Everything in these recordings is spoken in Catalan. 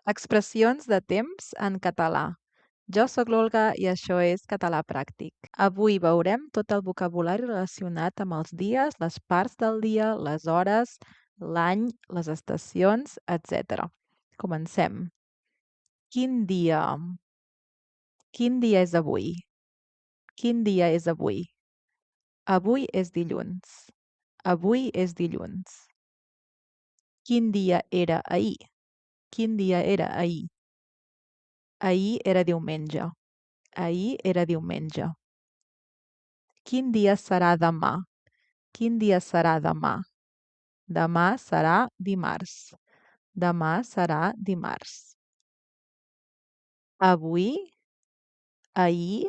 Expressions de temps en català. Jo sóc l'Olga i això és Català Pràctic. Avui veurem tot el vocabulari relacionat amb els dies, les parts del dia, les hores, l'any, les estacions, etc. Comencem. Quin dia? Quin dia és avui? Quin dia és avui? Avui és dilluns. Avui és dilluns. Quin dia era ahir? Quin dia era ahir? Ahir era diumenge. Ahir era diumenge. Quin dia serà demà? Quin dia serà demà? Demà serà dimarts. Demà serà dimarts. Avui, ahir,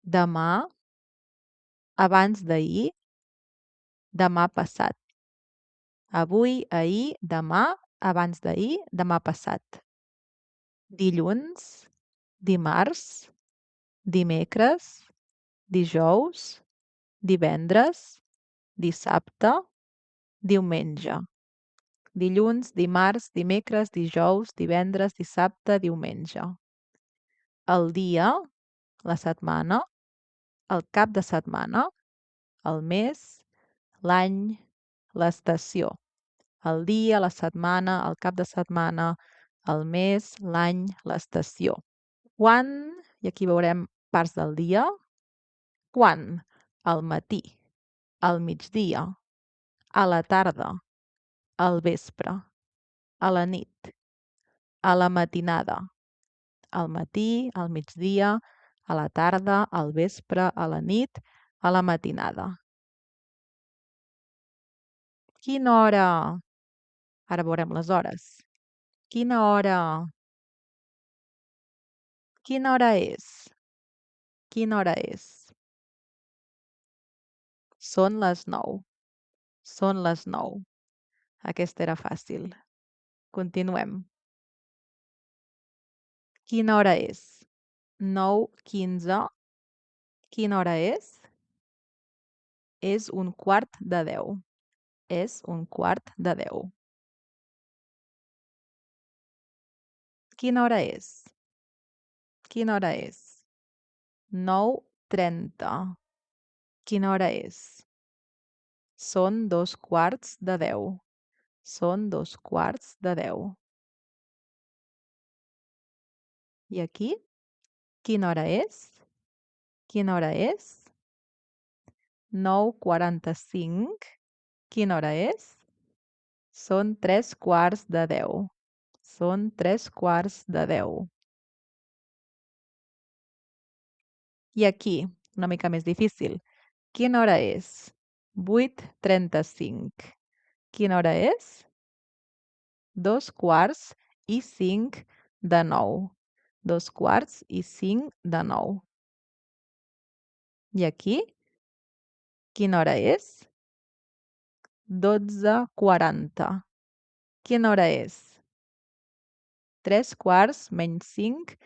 demà, abans d'ahir, demà passat. Avui, ahir, demà, abans d'ahir, demà passat. Dilluns, dimarts, dimecres, dijous, divendres, dissabte, diumenge. Dilluns, dimarts, dimecres, dijous, divendres, dissabte, diumenge. El dia, la setmana, el cap de setmana, el mes, l'any, l'estació. El dia, la setmana, el cap de setmana, el mes, l'any, l'estació. Quan, i aquí veurem parts del dia, quan? Al matí, al migdia, a la tarda, al vespre, a la nit, a la matinada, al matí, al migdia, a la tarda, al vespre, a la nit, a la matinada. Quina hora? Ara veurem les hores. Quina hora? Quina hora és? Quina hora és? Són les 9. Són les 9. Aquesta era fàcil. Continuem. Quina hora és? 9:15. Quina hora és? És un quart de 10. És un quart de 10. Quina hora és? Quina hora és? 9:30. Quina hora és? Són 9:15. Són 9:15. I aquí? Quina hora és? Quina hora és? 9:45. Quina hora és? Són 9:15. Són 9:15. I aquí, una mica més difícil. Quina hora és? 8:35. Quina hora és? 9:15. 9:15. I aquí? Quina hora és? 12:40. Quina hora és? 3:45.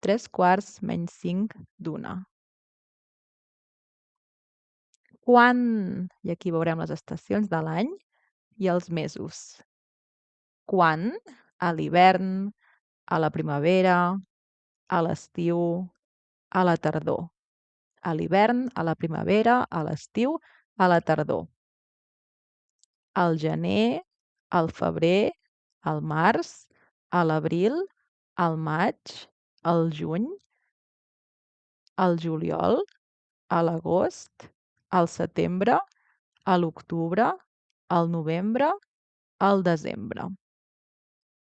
3:45. Quan? I aquí veurem les estacions de l'any i els mesos. Quan? A l'hivern, a la primavera, a l'estiu, a la tardor. A l'hivern, a la primavera, a l'estiu, a la tardor. Al gener, al febrer, al març, a l'abril, al maig, al juny, al juliol, a l'agost, al setembre, a l'octubre, al novembre, al desembre.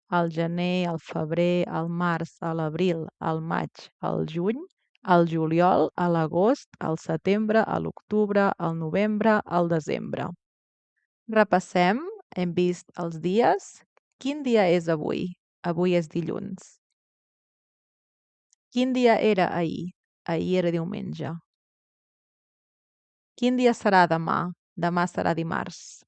Al gener, al febrer, al març, a l'abril, al maig, al juny, al juliol, a l'agost, al setembre, a l'octubre, al novembre, al desembre. Repassem, hem vist els dies. Quin dia és avui? Avui és dilluns. Quin dia era ahir? Ahir era diumenge. Quin dia serà demà? Demà serà dimarts.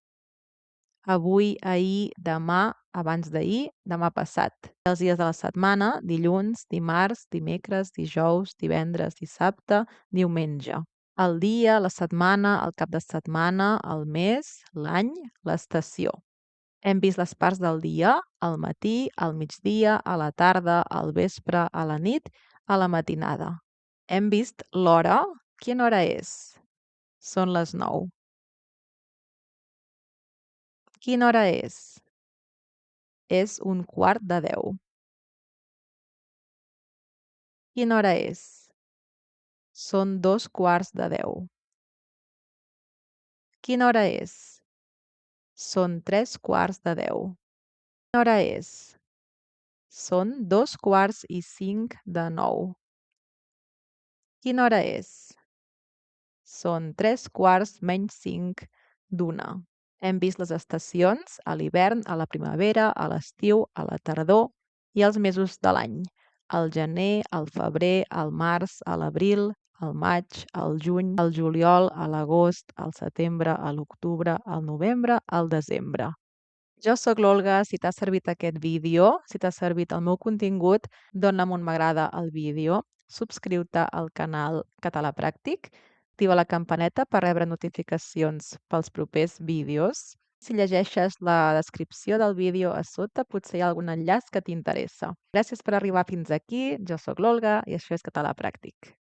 Avui, ahir, demà, abans d'ahir, demà passat. Els dies de la setmana, dilluns, dimarts, dimecres, dijous, divendres, dissabte, diumenge. El dia, la setmana, el cap de setmana, el mes, l'any, l'estació. Hem vist les parts del dia, al matí, al migdia, a la tarda, al vespre, a la nit, a la matinada. Hem vist l'hora. Quina hora és? Són les 9. Quina hora és? És 1:15. Quina hora és? Són 2:15. Quina hora és? Són 3:15. Quina hora és? Són 2:45. Quina hora és? Són 3:15 Hem vist les estacions, a l'hivern, a la primavera, a l'estiu, a la tardor i els mesos de l'any. Al gener, al febrer, al març, a l'abril, al maig, al juny, al juliol, a l'agost, al setembre, a l'octubre, al novembre, al desembre. Jo sóc l'Olga. Si t'ha servit aquest vídeo, si t'ha servit el meu contingut, dona'm un m'agrada al vídeo, subscriu-te al canal Català Pràctic, activa la campaneta per rebre notificacions pels propers vídeos. Si llegeixes la descripció del vídeo a sota, potser hi ha algun enllaç que t'interessa. Gràcies per arribar fins aquí. Jo sóc l'Olga i això és Català Pràctic.